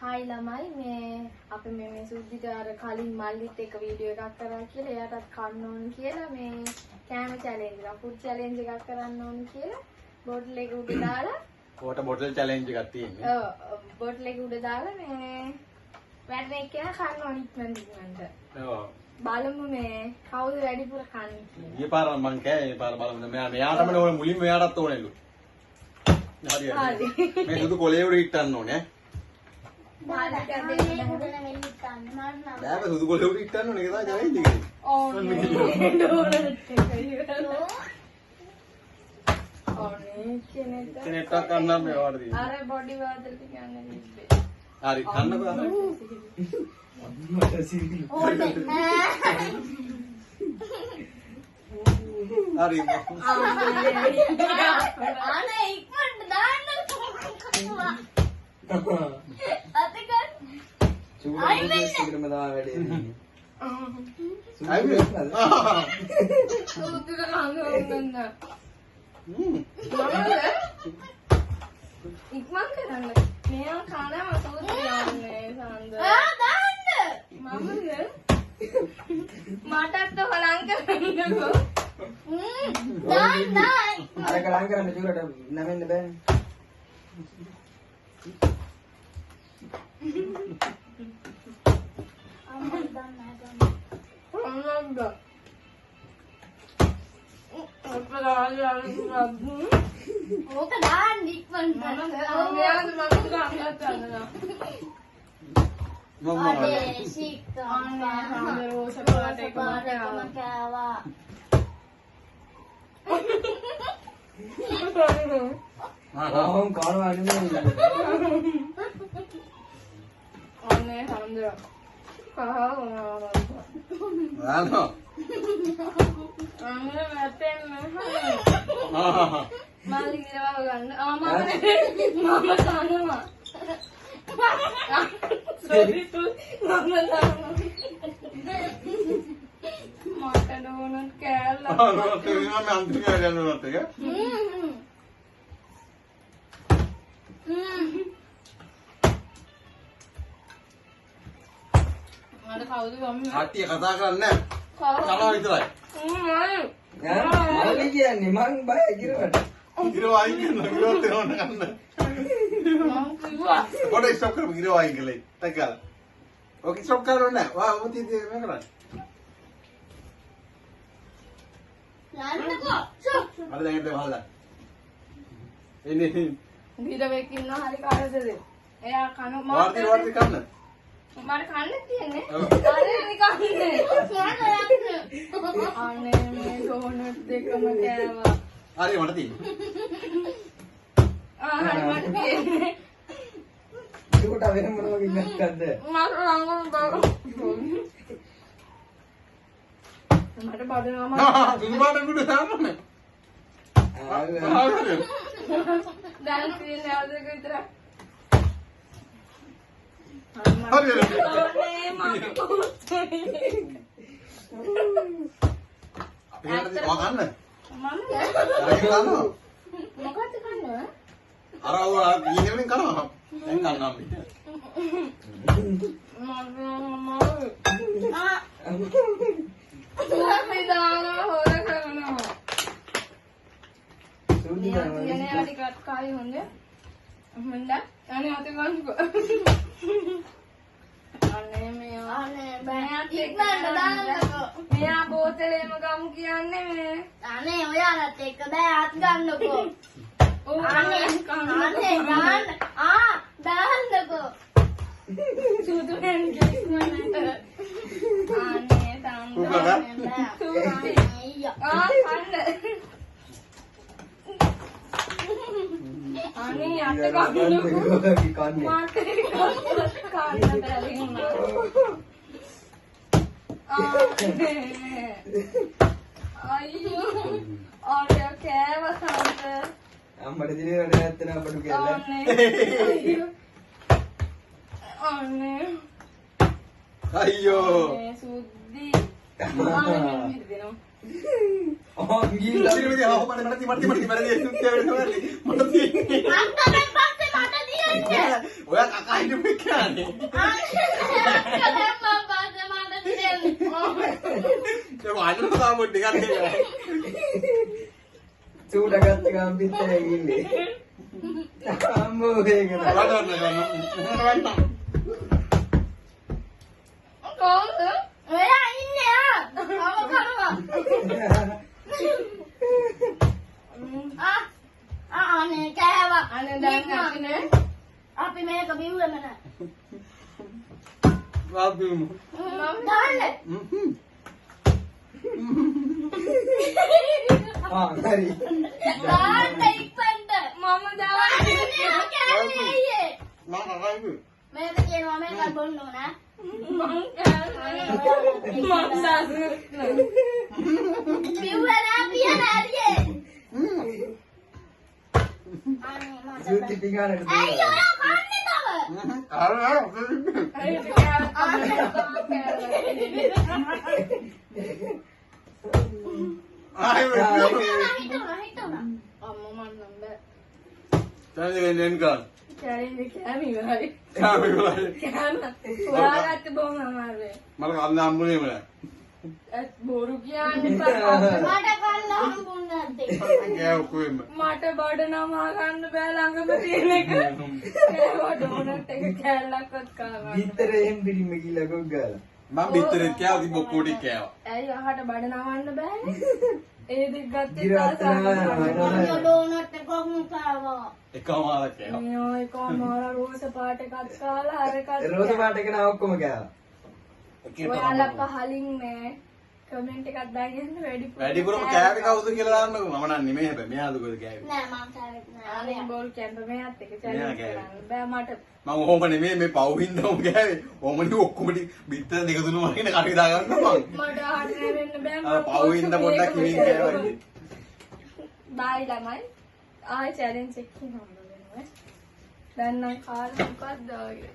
Hi ළමයි මේ අපි මේ සුද්ධිට අර කලින් මල්ලිත් එක වීඩියෝ එකක් කරා කියලා එයාටත් කන්න ඕන කියලා මේ කෑම චැලෙන්ජ් එක ෆුඩ් චැලෙන්ජ් එකක් කරන්න ඕන කියලා බෝටල් එක උඩ දාලා කොට බොටල් චැලෙන්ජ් එකක් තියෙන්නේ. ඔව් බෝටල් එක උඩ දාලා මේ වැඩේ කියලා කන්න ඕන ඉක්මනට. ඔව්. බලමු මේ කවුද වැඩිපුර කන්නේ කියලා. ඊපාර මං කෑ ඊපාර බලමු. මෙයාටම ඕනේ මුලින්ම මෙයාටත් ඕනෙලු. හරි. මේ සුදු කොලේ උඩ ඉටන්න ඕනේ. බෑ සුදු කොලේ උඩ ඉටන්න ඕනේ. ඒක තමයි ජවෙන්ජ් එක. ඕනේ කෙනෙක් කන්නම් මේ වාට තියෙන්නේ. අර බොඩි වාදල් කියන්නේ ඉබ්බේ. හරි කන්නකෝ. මට සිරිලු. ඕනේ. හරි. අනේ ඉක්මනට දාන්න. අත ගන්න. චූඩම දා වැඩේ. අයියෝ. සුදුක කංගවන්න. ඉක්මන් කරන්න. මෙයා කනවා සුදුයන්නේ සඳ. දාන්න. මමද? මටත් හොලං කරන්නකෝ. දාන්න. අරක ලං කරන්න චූරට නැවෙන්න බෑනේ. ඕක දාන්න ඉක්මනට. අනේ ශික්ක අනේ රෝස පාට එකම කෑවා. ආවම් කානවා නෙමෙයි. අනේ හම්දර කහවනවා. ආනෝ. අනේ මැතෙන් ආහා. මාළි ගිරව ගන්න. මම කනවා. සෝරි තු මම කනවා. මට ඩෝනට් කෑල්ල. ආනෝ තේරෙනවා මම අන්තිමට යන්නවත් එක. මට කවුද ගම්ම? කට්ටිය කතා කරන්නේ කනවා විතරයි. මම කියන්නේ මං බය කිරවට. ගිරව අයින් කරනවා ගිරවත් එනවන්න ගන්න. මම කිව්වා. පොඩ ස්ටොප් කරමු ගිරව අයින් කළේ. ටක් ඕක ස්ටොප් කරන්න නෑ. වා මොකද මේ කරන්නේ? යන්නකෝ. චෝ. අර දැන් ඉතින් වහලා. එන්නේ ගිරවෙක් ඉන්නවා හරි කාටද? එයා කන වාර්ති කන්න. මට කන්න තියෙන්නේ. ඔව්. අනේ කන්නේ. අනේ මේ ඩෝනට් දෙකම කෑවා. හරි මට තියෙනවා. හරි මට තියෙන්නේ. චූට වෙන මොනවා කින්නක්ද? මට රංගන බව. මට බඩනවා සුදුපාට කුඩ දාන්නනේ. දැන් තියෙන්නේ අවදක විතරයි. හරි අනේ මට වගන්න. මම මොකක්ද කන්නේ? අර ඊනෙවලින් කරනවා. දැන් ගන්නවා පිට. අපි දානවා හොර කරනවා. සූදි යන්නේ අඩි කට් කායි හොඳ. හොඳ. අනේ අත ගන්නකෝ. අනේ මෙයා බෑ ඉක්මනට දාන්නකෝ. මෙයා බෝතලෙම ගමු කියන්නේ මේ. අනේ ඔයාලත් එක්ක බෑ අත් ගන්නකෝ. අනේ දාන්න. දාන්නකෝ. සුදු වෙන්නේ ඉක්මනට. අනේ තාම කන්න. අනේ අත ගන්නකෝ. කන්නේ. මාත් කන්න බැරි වුණා. අයියෝ ආරය කෑවසන්ත. අම්මට දිනේ වැඩ නැත්තන අපඩු කියලා. අනේ අයියෝ. මේ සුද්ධි. Oh, gila. Sini dia, aku pada mati. ඔයා කකා හිටපු කියන්නේ. ඒක අනුර තමයි ටිකක් නේ. චූඩ ගත්ත ගමන් පිටේ ගිල්ලේ. අම්මෝ ඒක නෑ. වඩන්න ගන්න. ඔයා ඉන්නේ අනේ කෑවා. අනේ දැන් අපිනේ. අපි මේක බිව්වෙම නෑ. වාබිමු. දාන්න. හරි. දාන්න ඉක්පන්ට. මම දාන්නේ කෑවේ අයියේ. මම කකයිද? මේක කියනවා මේක බොන්න ඕන. මං සාසු. බිව්වලා පියන ඇරියේ. සුති ටිකානට අයියෝ ඔයා කන්නේ තව. බොරු කියන්නේ මට කන්න හම්බුන්නේ නැත්තේ. මට බඩ නමා ගන්න බෑ ළඟම තියෙන එක. ඒවා ඩෝනට් එක කෑල්ලක්වත් කාගන්න. විතරේ එහෙම පිළිම කියලා කොක් ගාලා. මම බිත්තරේ කෑවා බොක්කොටි කෑවා. ඇයි අහට බඩ නවන්න බෑනේ? ඒ දෙක ගත්තේ ඩෝනට් එකක් කාවා. එකම ආර කෑවා. මේ එකම රෝස පාට එකක් කාලා අර එකක්. රෝස පාට එක නා ඔක්කොම ගාලා. ඔයාලා පහලින් මේ කමෙන්ට් එකක් දාගෙන වැඩිපුරම කෑවේ කවුද කියලා දාන්නකෝ. මම නම් නෙමෙයි හැබැයි. මෙයාද කොහෙද කෑවේ? නෑ මම කෑවේ නෑ. අනේ බෝල් කැම්ප් මෙයාත් එක මෙයා චැලෙන්ජ් කෑවේ. කරන්න බෑ මට. මම ඔහොම නෙමෙයි මේ පවුහින්දම කෑවේ. ඔහොමනේ ඔක්කොම බිත්තර දෙක තුනම වගේ කටේ දාගන්න මම. මට ආහට වෙන්න බෑ. අර පවුහින්ද පොඩ්ඩක් කිවින් කෑවා. බයි ළමයි. ආයෙ චැලෙන්ජ් එකක් හම්බ වෙනවා. දැන් නම් කාලා මොකක්ද ආවේ?